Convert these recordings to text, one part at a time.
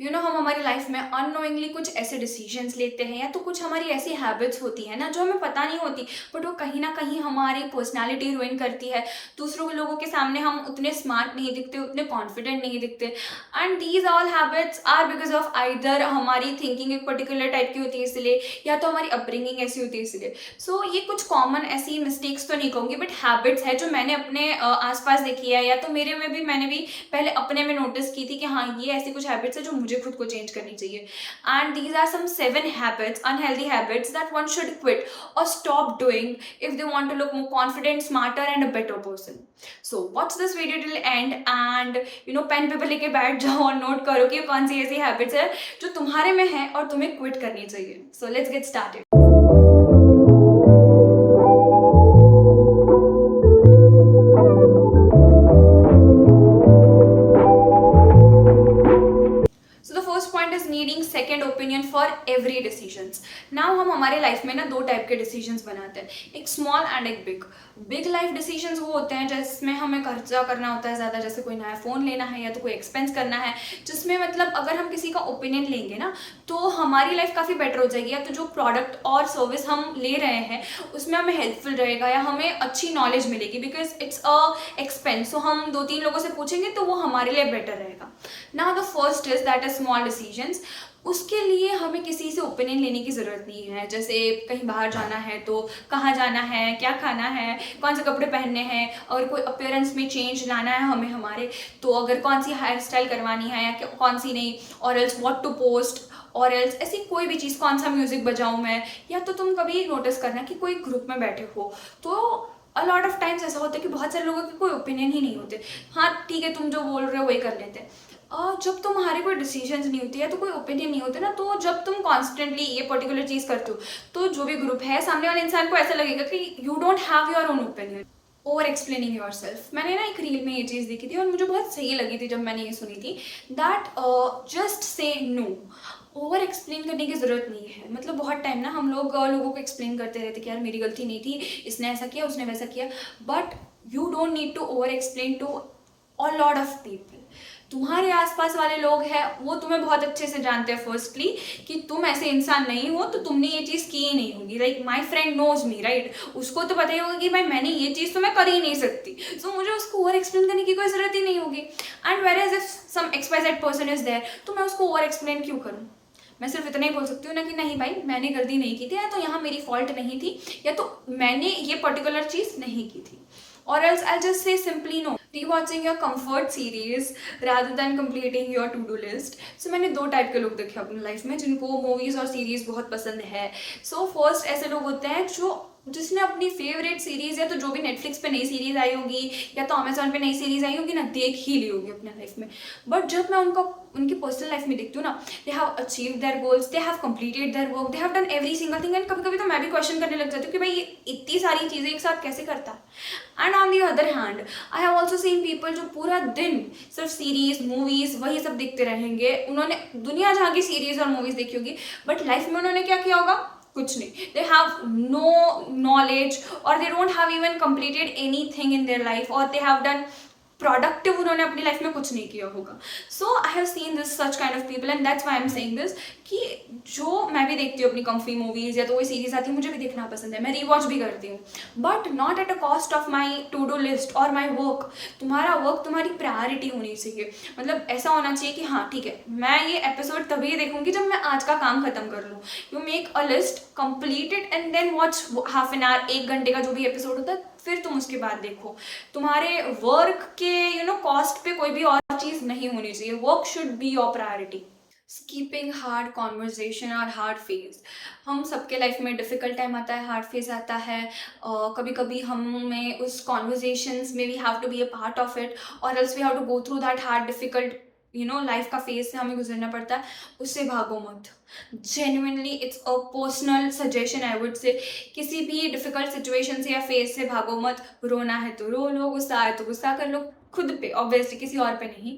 हम हमारी लाइफ में अननोइंगली कुछ ऐसे डिसीजंस लेते हैं या तो कुछ हमारी ऐसी हैबिट्स होती है ना जो हमें पता नहीं होती, बट वो कहीं ना कहीं हमारी पर्सनालिटी रुइन करती है। दूसरों के लोगों के सामने हम उतने स्मार्ट नहीं दिखते, उतने कॉन्फिडेंट नहीं दिखते। And these all habits are because of either हमारी थिंकिंग एक पर्टिकुलर टाइप की होती है इसलिए, या तो हमारी अपब्रिंगिंग ऐसी होती है इसलिए। सो ये कुछ कॉमन ऐसी मिस्टेक्स तो नहीं कहूँगी, बट हैबिट्स है जो मैंने अपने आसपास देखी है, या तो मेरे में भी मैंने भी पहले अपने में नोटिस की थी कि हाँ ये ऐसी कुछ हैबिट्स है जो मुझे खुद को चेंज करनी चाहिए। And these are some 7 habits, unhealthy habits that one should quit और stop doing if they want to look more confident, smarter and a better person. So what's this video till end and pen paper लेके बैठ जाओ और note करो कि कौन सी ऐसी habits है जो तुम्हारे में है और तुम्हें क्विट करनी चाहिए। So let's get started. Point is needing second opinion for every decisions. Now हम हमारे लाइफ में ना दो टाइप के डिसीजंस बनाते हैं, एक स्मॉल एंड एक बिग। बिग लाइफ डिसीजंस वो होते हैं जिसमें हमें खर्चा करना होता है ज़्यादा, जैसे कोई नया फ़ोन लेना है या तो कोई एक्सपेंस करना है, जिसमें मतलब अगर हम किसी का ओपिनियन लेंगे ना तो हमारी लाइफ काफ़ी बेटर हो जाएगी, या तो जो प्रोडक्ट और सर्विस हम ले रहे हैं उसमें हमें हेल्पफुल रहेगा या हमें अच्छी नॉलेज मिलेगी, बिकॉज इट्स अ एक्सपेंस। सो हम 2-3 लोगों से पूछेंगे तो वो हमारे लिए बेटर रहेगा। Now the first is that is small decisions. उसके लिए हमें किसी से ओपिनियन लेने की ज़रूरत नहीं है। जैसे कहीं बाहर जाना है तो कहाँ जाना है, क्या खाना है, कौन से कपड़े पहनने हैं, और कोई अपीयरेंस में चेंज लाना है हमें हमारे, तो अगर कौन सी हेयर स्टाइल करवानी है या कौन सी नहीं, और एल्स व्हाट टू पोस्ट, और एल्स ऐसी कोई भी चीज़, कौन सा म्यूज़िक बजाऊँ मैं। या तो तुम कभी नोटिस करना कि कोई ग्रुप में बैठे हो तो अ लॉट ऑफ टाइम्स ऐसा होता है कि बहुत सारे लोगों के कोई ओपिनियन ही नहीं होते। हाँ ठीक है, तुम जो बोल रहे हो वही कर लेते हैं। जब तुम्हारे कोई डिसीजंस नहीं होती है तो कोई ओपिनियन नहीं होते ना, तो जब तुम कॉन्स्टेंटली ये पर्टिकुलर चीज़ करते हो तो जो भी ग्रुप है सामने वाले इंसान को ऐसा लगेगा कि you don't have your own opinion. Over explaining your self. मैंने ना एक रील में ये चीज़ देखी थी और मुझे बहुत सही लगी थी जब मैंने ये सुनी थी, that just say no. Over explain करने की ज़रूरत नहीं है। मतलब बहुत टाइम ना हम लोग लोगों को एक्सप्लेन करते रहते कि यार मेरी गलती नहीं थी, इसने ऐसा किया, उसने वैसा किया, but you don't need to over explain to a lot of people. तुम्हारे आसपास वाले लोग हैं वो तुम्हें बहुत अच्छे से जानते हैं फर्स्टली कि तुम ऐसे इंसान नहीं हो, तो तुमने ये चीज़ की ही नहीं होगी। Like my friend knows me, right, उसको तो पता ही होगा कि भाई मैंने ये चीज़ तो मैं कर ही नहीं सकती, सो मुझे उसको ओवर एक्सप्लेन करने की कोई ज़रूरत ही नहीं होगी। And whereas if some XYZ person is there, तो मैं उसको ओवर एक्सप्लेन क्यों करूँ। मैं सिर्फ इतना ही बोल सकती हूँ ना कि नहीं भाई मैंने गलती नहीं की थी, या तो यहाँ मेरी फॉल्ट नहीं थी, या तो मैंने ये पर्टिकुलर चीज़ नहीं की थी, or else I'll just say simply no. Rewatching your comfort series rather than completing your to-do list. So मैंने दो टाइप के लोग देखे अपनी लाइफ में जिनको मूवीज़ और सीरीज़ बहुत पसंद है। सो फर्स्ट ऐसे लोग होते हैं जिसने अपनी फेवरेट सीरीज़ या तो जो भी नेटफ्लिक्स पे नई सीरीज़ आई होगी या तो अमेजोन पे नई सीरीज़ आई होगी ना, देख ही ली होगी अपने लाइफ में। बट जब मैं उनकी पर्सनल लाइफ में देखती हूँ ना, they have achieve their goals, they have completed their work, they have done every single thing. And कभी कभी तो मैं भी क्वेश्चन करने लग जाती हूँ कि भाई ये इतनी सारी चीज़ें एक साथ कैसे करता है। And on the other hand I have also seen people जो पूरा दिन सिर्फ सीरीज़ मूवीज़ वही सब देखते रहेंगे। उन्होंने दुनिया जहाँ की सीरीज़ और मूवीज़ देखी होगी, बट लाइफ में उन्होंने क्या किया होगा, कुछ नहीं। दे हैव नो नॉलेज और they don't have even completed any thing in their life, और दे हैव डन प्रोडक्टिव उन्होंने अपनी लाइफ में कुछ नहीं किया होगा। So I have seen this such kind of people and that's why I am saying this कि जो मैं भी देखती हूँ अपनी कम्फी मूवीज़ या तो कोई सीरीज़ आती है मुझे भी देखना पसंद है, मैं रीवॉच भी करती हूँ, but not at a cost of my to do list और माई वर्क। तुम्हारा वर्क तुम्हारी प्रायोरिटी होनी चाहिए। मतलब ऐसा होना चाहिए कि हाँ ठीक है मैं ये एपिसोड तभी देखूंगी जब मैं आज का काम खत्म कर लूँ। You make a list, complete it and then watch half an hour, 1 घंटे का जो भी एपिसोड होता है, फिर तुम उसके बाद देखो। तुम्हारे वर्क के कॉस्ट पे कोई भी और चीज़ नहीं होनी चाहिए। Work should be your priority. Skipping hard conversation और हार्ड फेज। हम सबके लाइफ में डिफ़िकल्ट टाइम आता है, हार्ड फेज आता है। कभी कभी हमें उस कॉन्वर्जेशंस में we have to be a part of it, और else we have to go through that hard difficult life का फेज से हमें गुजरना पड़ता है। उससे भागो मत। Genuinely it's a personal suggestion I would say. किसी भी डिफिकल्ट सिचुएशन से या फेज से भागो मत। रोना है तो रो लो, गुस्सा है तो गुस्सा कर लो, खुद पे ऑब्वियसली, किसी और पे नहीं,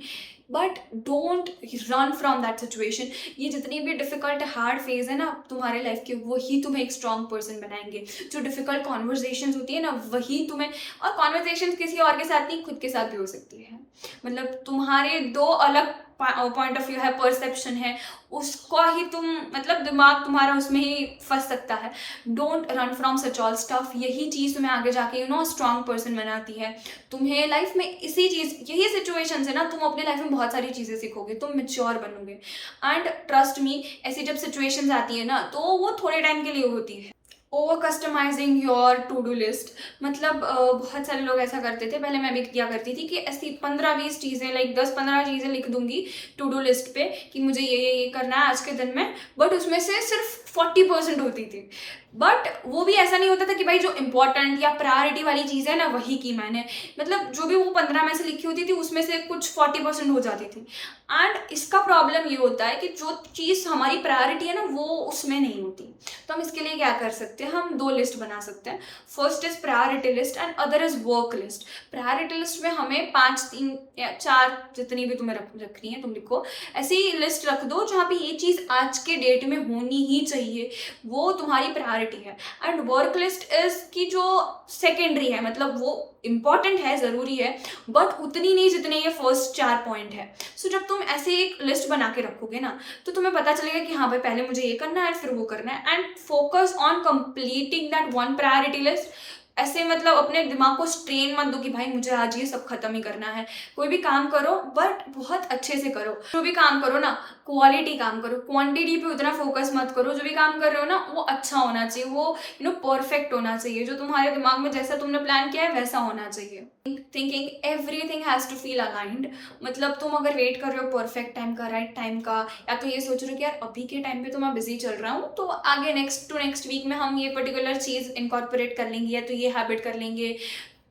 but don't run from that situation. ये जितनी भी डिफिकल्ट हार्ड फेज है ना तुम्हारे लाइफ के, वही तुम्हें एक स्ट्रॉन्ग पर्सन बनाएंगे। जो डिफिकल्ट कॉन्वर्जेशन होती है ना वही तुम्हें, और कॉन्वर्जेशन किसी और के साथ नहीं खुद के साथ भी हो सकती है। मतलब तुम्हारे दो अलग पॉइंट ऑफ व्यू है, परसेप्शन है, उसका ही तुम मतलब दिमाग तुम्हारा उसमें ही फंस सकता है। Don't run from such all stuff. यही चीज़ तुम्हें आगे जाके स्ट्रॉन्ग पर्सन बनाती है। तुम्हें लाइफ में यही सिचुएशन है ना, तुम अपने लाइफ में बहुत सारी चीज़ें सीखोगे, तुम मेच्योर बनोगे। एंड ट्रस्ट मी, ऐसी जब सिचुएशंस आती है ना, तो वो थोड़े टाइम के लिए होती है। Over customising your to do list, मतलब बहुत सारे लोग ऐसा करते थे, पहले मैं भी किया करती थी कि ऐसी 15-20 चीज़ें, लाइक 10-15 चीज़ें लिख दूंगी टू डू लिस्ट पे कि मुझे ये करना है आज के दिन में, बट उसमें से सिर्फ 40% होती थी। बट वो भी ऐसा नहीं होता था कि भाई जो इंपॉर्टेंट या प्रायोरिटी वाली चीज़ है ना वही की मैंने, मतलब जो भी वो 15 में से लिखी होती थी उसमें से कुछ 40% हो जाती थी। एंड इसका प्रॉब्लम ये होता है कि जो चीज़ हमारी प्रायोरिटी है ना वो उसमें नहीं होती। तो हम इसके लिए क्या कर सकते हैं, हम 2 लिस्ट बना सकते हैं। First is priority list and other is work list. Priority list में हमें 5, 3 या 4 जितनी भी तुम्हें रखनी है तुम लिखो, ऐसी लिस्ट रख दो जहाँ पे ये चीज़ आज के डेट में होनी ही चाहिए, वो तुम्हारी प्रायोरिटी है। एंड वर्क लिस्ट इज की जो सेकेंडरी है, मतलब वो इंपॉर्टेंट है, ज़रूरी है, बट उतनी नहीं जितने ये फर्स्ट 4 पॉइंट है। सो जब तुम ऐसे एक लिस्ट बना के रखोगे ना, तो तुम्हें पता चलेगा कि हाँ भाई पहले मुझे ये करना है फिर वो करना है। And focus on completing that one priority list. ऐसे मतलब अपने दिमाग को स्ट्रेन मत दो कि भाई मुझे आज ये सब खत्म ही करना है। कोई भी काम करो बट बहुत अच्छे से करो। जो भी काम करो ना, क्वालिटी काम करो, क्वांटिटी पे उतना फोकस मत करो। जो भी काम कर रहे हो ना वो अच्छा होना चाहिए, वो परफेक्ट होना चाहिए, जो तुम्हारे दिमाग में जैसा तुमने प्लान किया है वैसा होना चाहिए। Thinking everything has to feel aligned, मतलब तुम अगर वेट कर रहे हो परफेक्ट टाइम का, राइट टाइम का, या तो ये सोच रहे हो कि यार अभी के टाइम पे तो मैं बिजी चल रहा हूँ, तो आगे नेक्स्ट वीक में हम ये पर्टिकुलर चीज़ इनकॉर्पोरेट कर लेंगे या तो ये हैबिट कर लेंगे,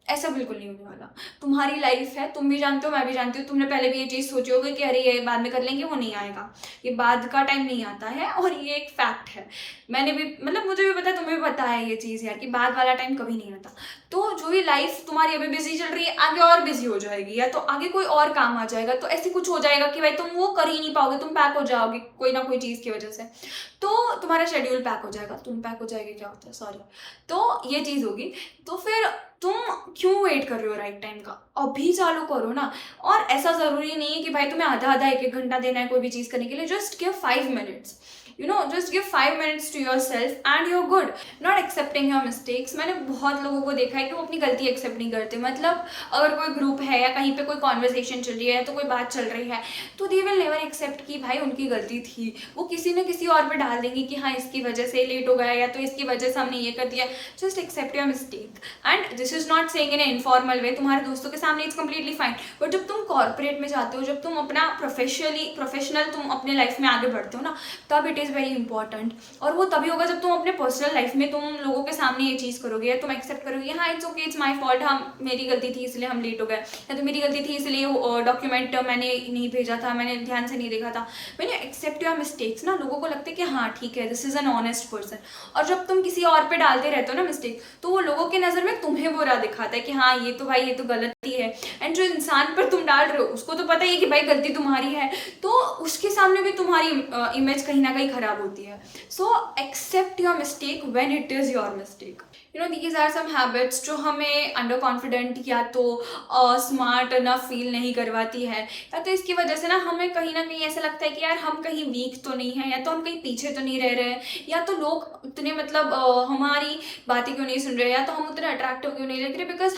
ऐसा बिल्कुल नहीं होने वाला। तुम्हारी लाइफ है, तुम भी जानते हो मैं भी जानती हूँ, तुमने पहले भी ये चीज़ सोची होगी कि अरे ये बाद में कर लेंगे, वो नहीं आएगा। ये बाद का टाइम नहीं आता है और ये एक फैक्ट है। मैंने भी मतलब मुझे भी पता है, तुम्हें भी पता है ये चीज़ यार कि बाद वाला टाइम कभी नहीं आता। तो जो भी लाइफ तुम्हारी अभी बिजी चल रही है आगे और बिजी हो जाएगी, या तो आगे कोई और काम आ जाएगा, तो ऐसे कुछ हो जाएगा कि भाई तुम वो कर ही नहीं पाओगे, तुम पैक हो जाओगे कोई ना कोई चीज़ की वजह से, तो तुम्हारा शेड्यूल पैक हो जाएगा, तुम पैक हो जाएगी, क्या होता है सॉरी, तो ये चीज़ होगी। तो फिर तुम क्यों वेट कर रहे हो राइट टाइम का, अभी चालू करो ना। और ऐसा ज़रूरी नहीं है कि भाई तुम्हें आधा 1-1 घंटा देना है कोई भी चीज़ करने के लिए। Just give 5 minutes, just give 5 minutes to yourself and you're good. Not accepting your mistakes. मैंने बहुत लोगों को देखा है कि वो अपनी गलती एक्सेप्ट नहीं करते। मतलब अगर कोई ग्रुप है या कहीं पे कोई कॉन्वर्सेशन चल रही है या तो कोई बात चल रही है, तो दे विल नेवर एक्सेप्ट कि भाई उनकी गलती थी। वो किसी न किसी और पे डाल देंगे कि हाँ इसकी वजह से लेट हो गया या तो इसकी वजह से हमने ये कर दिया। Just accept your mistake and this is not saying in a informal way. तुम्हारे दोस्तों के सामने इट्स कम्प्लीटली फाइन, बट जब तुम कॉर्पोरेट में जाते हो, जब तुम अपना प्रोफेशनल तुम अपने लाइफ में आगे बढ़ते हो ना, तब इट इज़ वेरी इंपॉर्टेंट। और वो तभी होगा जब तुम अपने पर्सनल लाइफ में तुम लोगों के सामने ये चीज़ करोगे या तुम एक्सेप्ट करोगे, हाँ it's okay, it's my fault, हम मेरी गलती थी इसलिए हम लेट हो गए, या तो मेरी गलती थी इसलिए डॉक्यूमेंट मैंने नहीं भेजा था, मैंने ध्यान से नहीं देखा था। मैंने एक्सेप्ट योर मिस्टेक्स ना, लोगों को लगता है कि हाँ ठीक है, this is an honest person. और जब तुम किसी और पे डालते रहते हो ना मिस्टेक, तो वो लोगों के नज़र में तुम्हें बुरा दिखाता है कि हाँ ये तो भाई ये तो गलती है। एंड जो इंसान पर तुम डाल रहे हो उसको तो पता ही है कि भाई गलती तुम्हारी है, तो उसके सामने भी तुम्हारी इमेज कहीं ना कहीं खराब होती है। So accept your mistake when it is your mistake. These are some habits जो हमें अंडर कॉन्फिडेंट या तो स्मार्ट इनफ फील नहीं करवाती है, या तो इसकी वजह से ना हमें कहीं ना कहीं ऐसा लगता है कि यार हम कहीं वीक तो नहीं है, या तो हम कहीं पीछे तो नहीं रह रहे हैं, या तो लोग उतने मतलब हमारी बातें क्यों नहीं सुन रहे, या तो हम उतने अट्रैक्टिव क्यों नहीं लग रहे। बिकॉज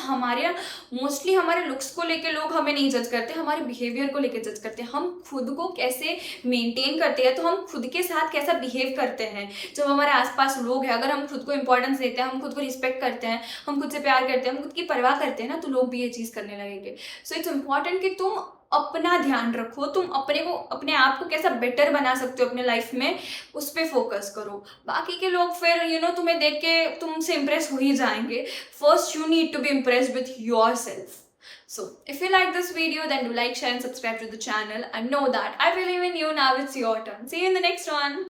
मोस्टली हमारे लुक्स को लेके लोग हमें नहीं जज करते, हमारे बिहेवियर को लेके जज करते हैं। हम खुद को कैसे मेंटेन करते हैं, तो हम खुद के साथ कैसा बिहेव करते हैं जब हमारे आसपास लोग हैं। अगर हम खुद को इंपॉर्टेंस देते हैं, हम खुद को रिस्पेक्ट करते हैं, हम खुद से प्यार करते हैं, हम खुद की परवाह करते हैं ना, तो लोग भी ये चीज़ करने लगेंगे। सो इट्स इम्पॉर्टेंट कि तुम अपना ध्यान रखो, तुम अपने आप को कैसा बेटर बना सकते हो अपने लाइफ में, उस पर फोकस करो। बाकी के लोग फिर तुम्हें देख के तुमसे इम्प्रेस हो ही जाएंगे। First you need to be impressed with yourself. So, if you like this video, then do like, share and subscribe to the channel and know that I believe in you. Now it's your turn. See you in the next one.